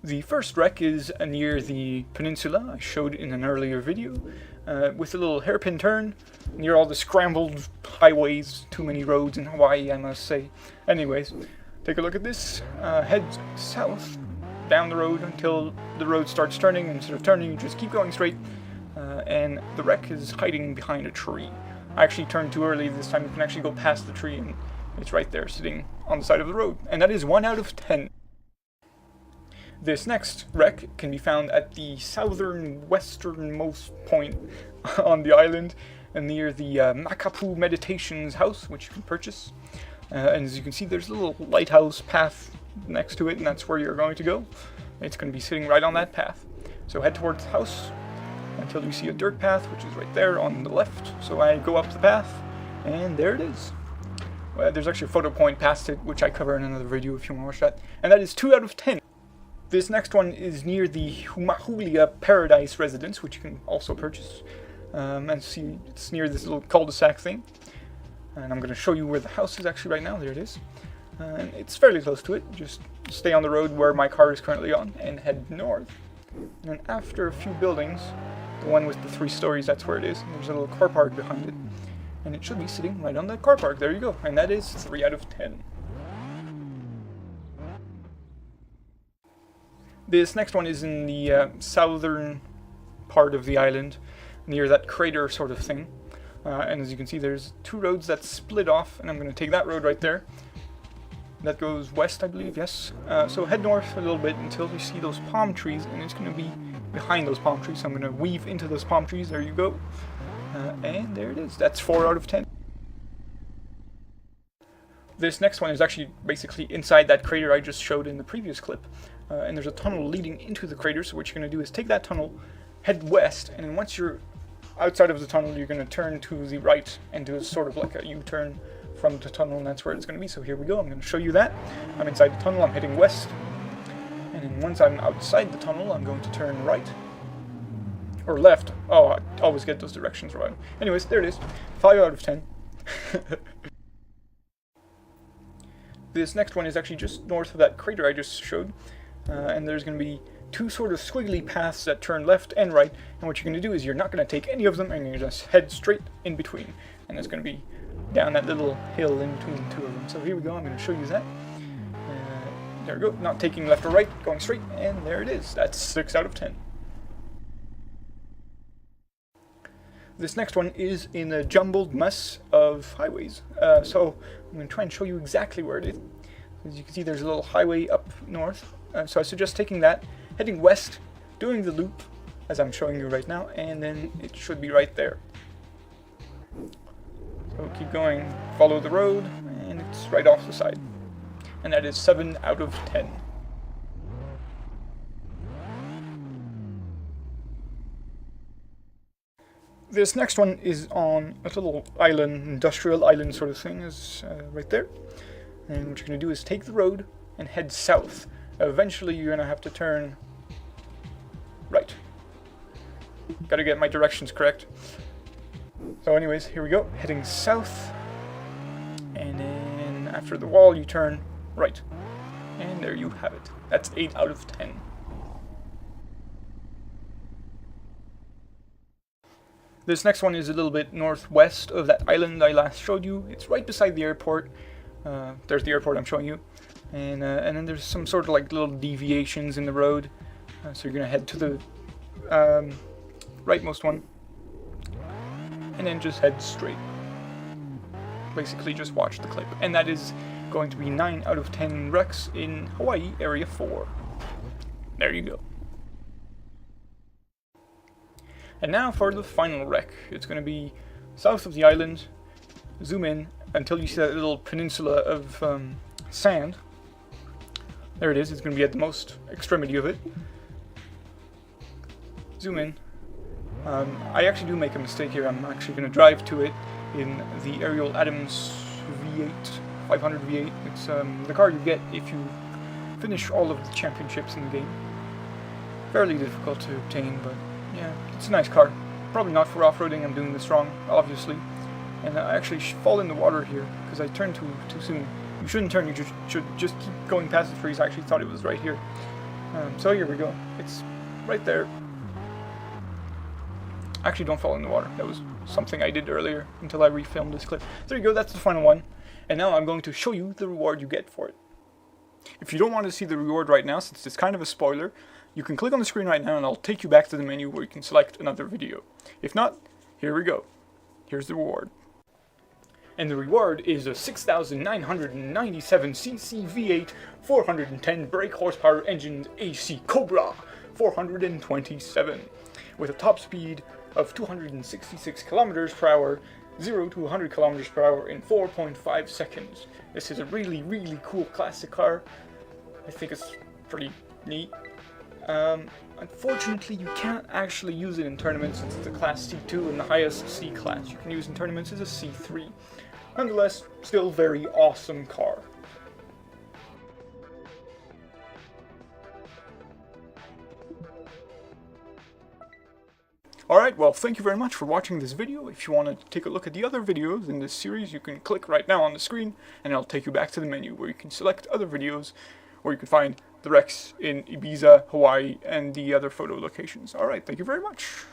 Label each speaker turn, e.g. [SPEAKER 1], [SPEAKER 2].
[SPEAKER 1] The first wreck is near the peninsula I showed in an earlier video, with a little hairpin turn near all the scrambled highways. Too many roads in Hawaii, I must say. Anyways, take a look at this. Head south down the road until the road starts turning. Instead of turning, you just keep going straight, and the wreck is hiding behind a tree. I actually turned too early this time. You can actually go past the tree, and it's right there sitting on the side of the road. And that is 1 out of 10. This next wreck can be found at the southern westernmost point on the island, near the Makapu Meditations house, which you can purchase. And as you can see, there's a little lighthouse path next to it, and that's where you're going to go. It's going to be sitting right on that path. So head towards the house until you see a dirt path, which is right there on the left. So I go up the path, and there it is. There's actually a photo point past it, which I cover in another video if you want to watch that. And that is 2 out of 10. This next one is near the Humahulia Paradise residence, which you can also purchase. And see, it's near this little cul-de-sac thing. And I'm going to show you where the house is actually right now. There it is. And it's fairly close to it. Just stay on the road where my car is currently on and head north. And then after a few buildings, the one with the 3 stories, that's where it is. And there's a little car park behind it. And it should be sitting right on that car park. There you go. And that is 3 out of 10. This next one is in the southern part of the island, near that crater sort of thing. And as you can see, there's 2 roads that split off, and I'm going to take that road right there. That goes west, I believe, yes. So head north a little bit until you see those palm trees, and it's going to be behind those palm trees. So I'm going to weave into those palm trees. There you go. And there it is. That's 4 out of 10. This next one is actually basically inside that crater I just showed in the previous clip. And there's a tunnel leading into the crater, so what you're going to do is take that tunnel, head west, and then once you're outside of the tunnel, you're going to turn to the right and do sort of like a U-turn from the tunnel, and that's where it's going to be. So here we go. I'm going to show you that. I'm inside the tunnel. I'm heading west. And then once I'm outside the tunnel, I'm going to turn right. Or left. Oh, I always get those directions wrong. Anyways, there it is. 5 out of 10. This next one is actually just north of that crater I just showed. And there's going to be 2 sort of squiggly paths that turn left and right. And what you're going to do is you're not going to take any of them, and you're just head straight in between. And it's going to be down that little hill in between the 2 of them. So here we go. I'm going to show you that. There we go. Not taking left or right, going straight. And there it is. That's 6 out of 10. This next one is in a jumbled mess of highways. So I'm going to try and show you exactly where it is. As you can see, there's a little highway up north. So I suggest taking that, heading west, doing the loop, as I'm showing you right now, and then it should be right there. So keep going, follow the road, and it's right off the side. And that is 7 out of 10. This next one is on a little island, industrial island sort of thing, is right there. And what you're going to do is take the road and head south. Eventually you're going to have to turn right. Gotta get my directions correct. So anyways, here we go. Heading south. And then after the wall you turn right. And there you have it. That's 8 out of 10. This next one is a little bit northwest of that island I last showed you. It's right beside the airport. There's the airport I'm showing you. And then there's some sort of like little deviations in the road. So you're going to head to the rightmost one. And then just head straight. Basically just watch the clip. And that is going to be 9 out of 10 wrecks in Hawaii Area 4. There you go. And now for the final wreck. It's going to be south of the island. Zoom in until you see that little peninsula of sand. There it is. It's going to be at the most extremity of it. Zoom in. I actually do make a mistake here. I'm actually going to drive to it in the Ariel Adams V8, 500 V8. It's the car you get if you finish all of the championships in the game. Fairly difficult to obtain, but yeah, it's a nice car. Probably not for off-roading. I'm doing this wrong, obviously. And I actually fall in the water here because I turned too soon. You shouldn't turn, you should just keep going past the trees. I actually thought it was right here. So here we go. It's right there. Actually, don't fall in the water. That was something I did earlier until I refilmed this clip. There you go, that's the final one. And now I'm going to show you the reward you get for it. If you don't want to see the reward right now, since it's kind of a spoiler, you can click on the screen right now and I'll take you back to the menu where you can select another video. If not, here we go. Here's the reward. And the reward is a 6,997cc V8 410 brake horsepower engine AC Cobra 427 with a top speed of 266 kilometers per hour, 0 to 100 kilometers per hour in 4.5 seconds. This is a really, really cool classic car. I think it's pretty neat. Unfortunately, you can't actually use it in tournaments since it's a class C2 and the highest C class you can use in tournaments is a C3. Nonetheless, still very awesome car. Alright, well, thank you very much for watching this video. If you want to take a look at the other videos in this series, you can click right now on the screen and it'll take you back to the menu where you can select other videos where you can find the wrecks in Ibiza, Hawaii, and the other photo locations. Alright, thank you very much.